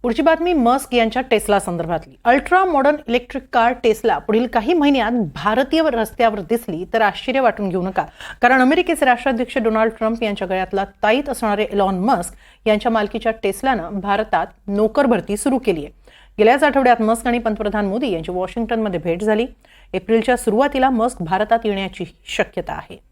पुढची बातमी मस्क यांच्या टेस्ला संदर्भातली। Ultra modern electric car Tesla पुढील काही महिन्यात भारतीय रस्त्यावर दिसली तर आश्चर्य वाटून घेऊ नका, कारण अमेरिकेचे राष्ट्राध्यक्ष डोनाल्ड ट्रम्प यांच्या गळ्यातला ताईत असणारे एलॉन मस्क यांच्या मालकीच्या टेस्लानं भारतात नोकर भरती सुरू केली आहे। गेल्याच आठवड्यात मस्क आणि पंतप्रधान मोदी यांची वॉशिंग्टनमध्ये भेट झाली। एप्रिलच्या सुरुवातीला मस्क भारतात येण्याची शक्यता आहे।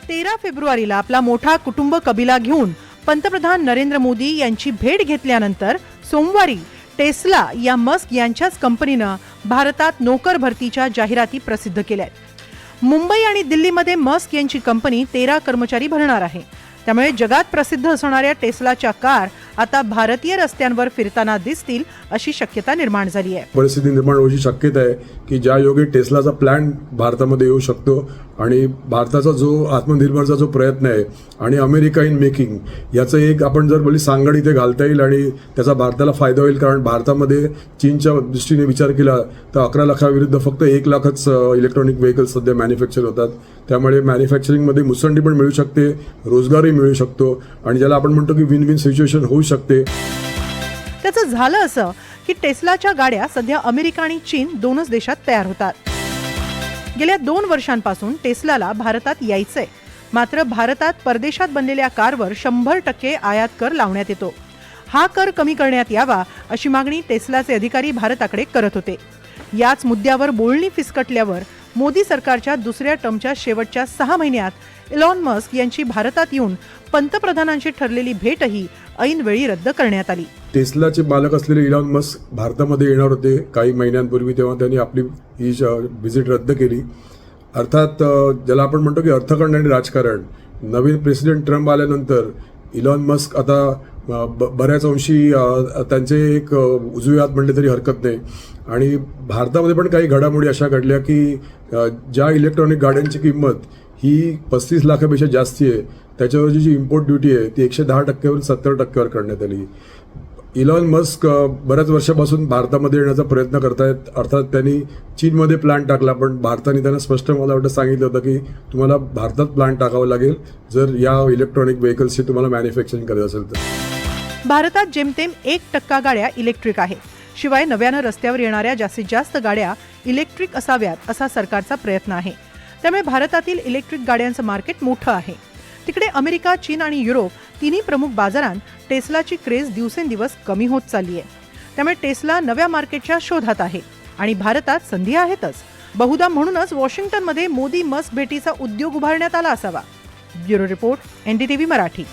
तेरा फेब्रुवारीला आपला मोठा कुटुंब कबिला घेऊन पंतप्रधान नरेंद्र मोदी यांची भेट घेतल्यानंतर सोमवारी टेस्ला या मस्क यांच्याच कंपनीनं भारतात नोकर भरतीच्या जाहिराती प्रसिद्ध केल्या आहेत। मुंबई आणि दिल्लीमध्ये मस्क यांची कंपनी 13 कर्मचारी भरणार आहे। त्यामुळे जगात प्रसिद्ध असणाऱ्या टेस्लाच्या कार आता भारतीय रस्त्यांवर फिरताना दिसतील अशी शक्यता निर्माण झाली आहे। परिस्थिती निर्माण होण्याची शक्यता आहे की ज्या योगे टेस्लाचा प्लॅन भारतामध्ये येऊ शकतो आणि भारताचा जो आत्मनिर्भरचा जो प्रयत्न आहे आणि अमेरिका इन मेकिंग याचं एक आपण जर बोली सांगड इथे घालता येईल आणि त्याचा भारताला फायदा होईल। कारण भारतामध्ये चीनच्या दृष्टीने विचार केला तर 11 लाखाविरुद्ध फक्त 1 लाखच इलेक्ट्रॉनिक व्हेकल्स सध्या मॅन्युफॅक्चर होतात। त्यामुळे मॅन्युफॅक्चरिंगमध्ये मुसंडी पण मिळू शकते, रोजगारही मिळू शकतो आणि ज्याला आपण म्हणतो की विन विन सिच्युएशन होऊ शकते। त्याचं झालं असं की टेस्लाच्या गाड्या सध्या अमेरिका आणि चीन दोनच देशात तयार होतात। गेल्या 2 वर्षांपासून टेस्लाला भारतात यायचंय, मात्र भारतात परदेशात बनलेल्या कारवर 100% आयात कर लावण्यात येतो। हा कर कमी करण्यात यावा अशी मागणी टेस्लाचे अधिकारी भारताकडे करत होते। याच मुद्द्यावर बोलणी फिसकटल्यावर मोदी सरकारच्या दुसऱ्या टर्मच्या शेवटच्या 6 महिन्यात एलॉन मस्क यांची भारतात येऊन पंतप्रधानांची ठरलेली भेटही ऐन वेळी रद्द करण्यात आली। टेस्लाचे मालक असलेले इलॉन मस्क भारतामध्ये येणार होते काही महिन्यांपूर्वी, तेव्हा त्यांनी आपली ही व्हिजिट रद्द केली। अर्थात ज्याला आपण म्हणतो की अर्थकारण आणि राजकारण, नवीन प्रेसिडेंट ट्रम्प आल्यानंतर इलॉन मस्क आता बऱ्याच अंशी त्यांचे एक उजवे हात म्हणले तरी हरकत नाही। आणि भारतामध्ये पण काही घडामोडी अशा घडल्या की ज्या इलेक्ट्रॉनिक गाड्यांची किंमत ही 35 लाखापेक्षा जास्ती आहे, त्याच्यावरची जी इम्पोर्ट ड्युटी आहे ती 110%वरून 70%वर करण्यात आली। इलॉन मस्क बऱ्याच वर्षापासून भारतामध्ये येण्याचा प्रयत्न करतायत। अर्थात त्यांनी चीनमध्ये प्लांट टाकला, पण भारताने त्यांना स्पष्ट मला वाटतं सांगितलं होतं की तुम्हाला भारतात प्लांट टाकावं लागेल जर या इलेक्ट्रॉनिक व्हेकल्सची तुम्हाला मॅन्युफॅक्चरिंग करायचं असेल तर। भारतात जेमतेम 1% गाड्या इलेक्ट्रिक आहेत। शिवाय नव्यानं रस्त्यावर येणाऱ्या जास्तीत जास्त गाड्या इलेक्ट्रिक असाव्यात असा सरकारचा प्रयत्न आहे। त्यामुळे भारतातील इलेक्ट्रिक गाड्यांचं मार्केट मोठं आहे। तिकडे अमेरिका, चीन आणि युरोप तिन्ही प्रमुख बाजारांत टेस्लाची क्रेज दिवसेंदिवस कमी होत चालली आहे। त्यामुळे टेस्ला नव्या मार्केटच्या शोधात आहे आणि भारतात संधी आहेतच। बहुधा म्हणूनच वॉशिंग्टनमध्ये मोदी मस्क भेटीचा उद्योग उभारण्यात आला असावा। Bureau report, NDTV Marathi.